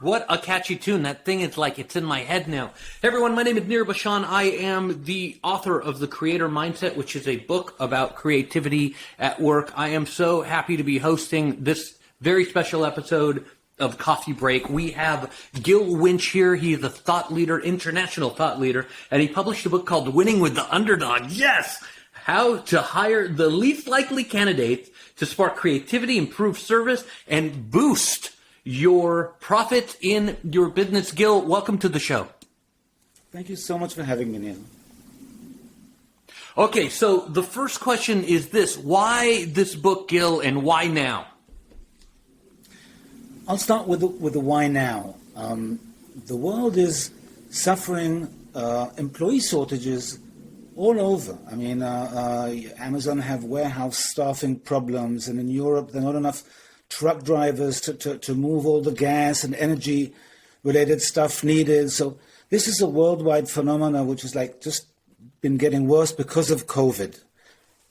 What a catchy tune. That thing is like, it's in my head now. Hey everyone, my name is Nir Bashan. I am the author of The Creator Mindset, which is a book about creativity at work. I am so happy to be hosting this very special episode of Coffee Break. We have Gil Winch here. He is a thought leader, international thought leader, and he published a book called Winning with the Underdogs. Yes! How to hire the least likely candidates to spark creativity, improve service, and boost your profit in your business. Gil, welcome to the show. Thank you so much for having me, Neil. Okay, so the first question is this. Why this book, Gil, and why now? I'll start with the why now. The world is suffering employee shortages all over. I mean, Amazon have warehouse staffing problems, and in Europe there are not enough truck drivers to move all the gas and energy related stuff needed. So this is a worldwide phenomenon which is like just been getting worse because of COVID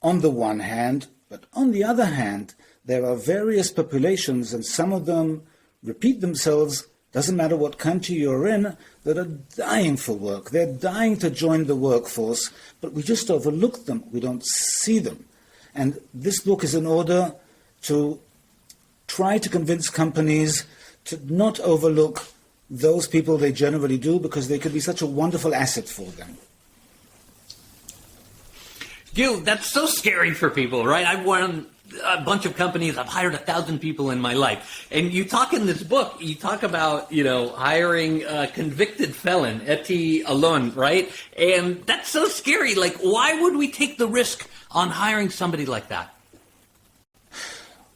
on the one hand, but on the other hand, there are various populations, and some of them repeat themselves, doesn't matter what country you're in, that are dying for work. They're dying to join the workforce, but we just overlook them. We don't see them. And this book is in order to try to convince companies to not overlook those people they generally do, because they could be such a wonderful asset for them. Gil, that's so scary for people, right? I've run a bunch of companies. I've hired 1,000 people in my life. And you talk in this book, you talk about, hiring a convicted felon, eti alon, right? And that's so scary. Like, why would we take the risk on hiring somebody like that?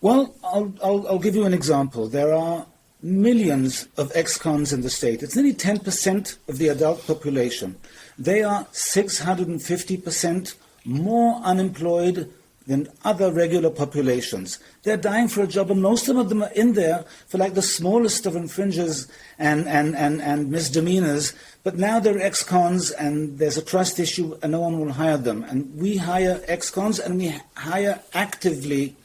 Well, I'll give you an example. There are millions of ex-cons in the state. It's nearly 10% of the adult population. They are 650% more unemployed than other regular populations. They're dying for a job, and most of them are in there for like the smallest of infringes and misdemeanors. But now they're ex-cons, and there's a trust issue, and no one will hire them. And we hire ex-cons, and we hire actively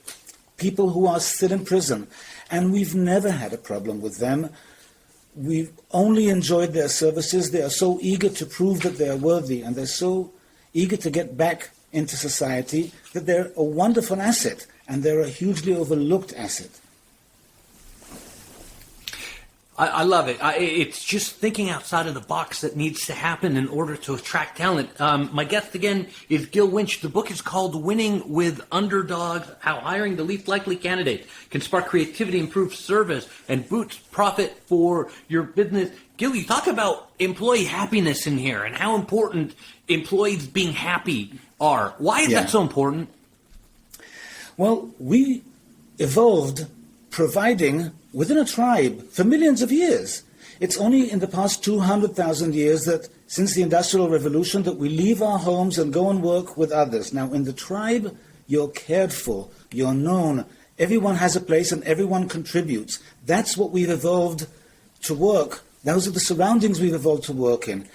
people who are still in prison. And we've never had a problem with them. We've only enjoyed their services. They are so eager to prove that they are worthy, and they're so eager to get back into society that they're a wonderful asset, and they're a hugely overlooked asset. I love it. It's just thinking outside of the box that needs to happen in order to attract talent. My guest again is Gil Winch. The book is called Winning with Underdogs, How Hiring the Least Likely Candidate Can Spark Creativity, Improve Service, and Boost Profit for Your Business. Gil, you talk about employee happiness in here and how important employees being happy are. Why is that so important? Well, we evolved providing within a tribe for millions of years. It's only in the past 200,000 years that, since the Industrial Revolution, that we leave our homes and go and work with others. Now, in the tribe, you're cared for, you're known, everyone has a place and everyone contributes. That's what we've evolved to work. Those are the surroundings we've evolved to work in.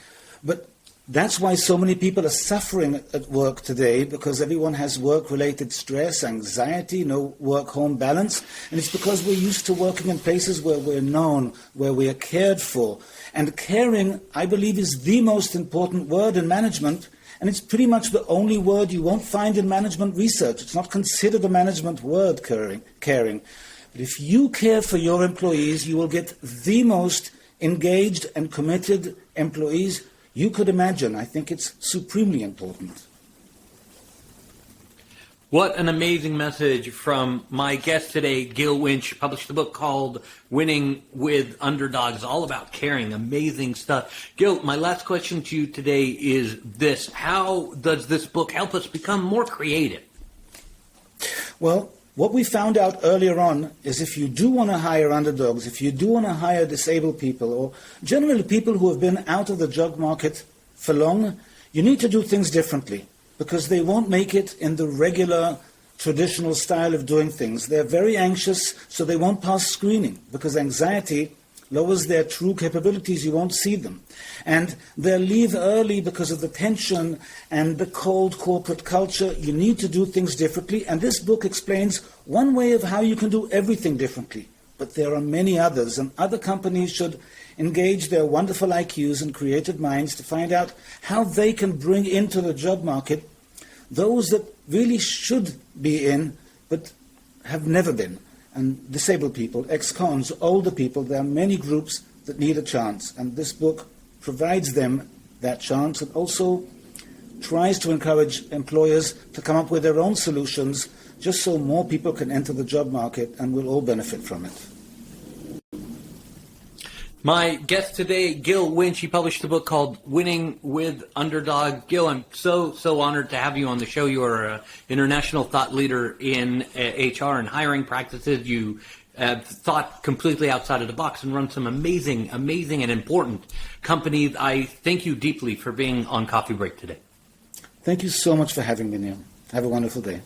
But that's why so many people are suffering at work today, because everyone has work-related stress, anxiety, no work-home balance. And it's because we're used to working in places where we're known, where we are cared for. And caring, I believe, is the most important word in management. And it's pretty much the only word you won't find in management research. It's not considered a management word, caring. But if you care for your employees, you will get the most engaged and committed employees you could imagine. I think it's supremely important. What an amazing message from my guest today, Gil Winch. Published a book called Winning with Underdogs, all about caring. Amazing stuff. Gil, my last question to you today is this. How does this book help us become more creative? Well, what we found out earlier on is if you do want to hire underdogs, if you do want to hire disabled people, or generally people who have been out of the job market for long, you need to do things differently, because they won't make it in the regular traditional style of doing things. They're very anxious, so they won't pass screening, because anxiety lowers their true capabilities. You won't see them. And they'll leave early because of the tension and the cold corporate culture. You need to do things differently. And this book explains one way of how you can do everything differently. but there are many others, and other companies should engage their wonderful IQs and creative minds to find out how they can bring into the job market those that really should be in, but have never been. And disabled people, ex-cons, older people, there are many groups that need a chance, and this book provides them that chance and also tries to encourage employers to come up with their own solutions just so more people can enter the job market and we'll all benefit from it. My guest today, Gil Winch, he published a book called Winning with Underdogs. Gil, I'm so honored to have you on the show. You are an international thought leader in HR and hiring practices. You thought completely outside of the box and run some amazing and important companies. I thank you deeply for being on Coffee Break today. Thank you so much for having me, Neil. Have a wonderful day.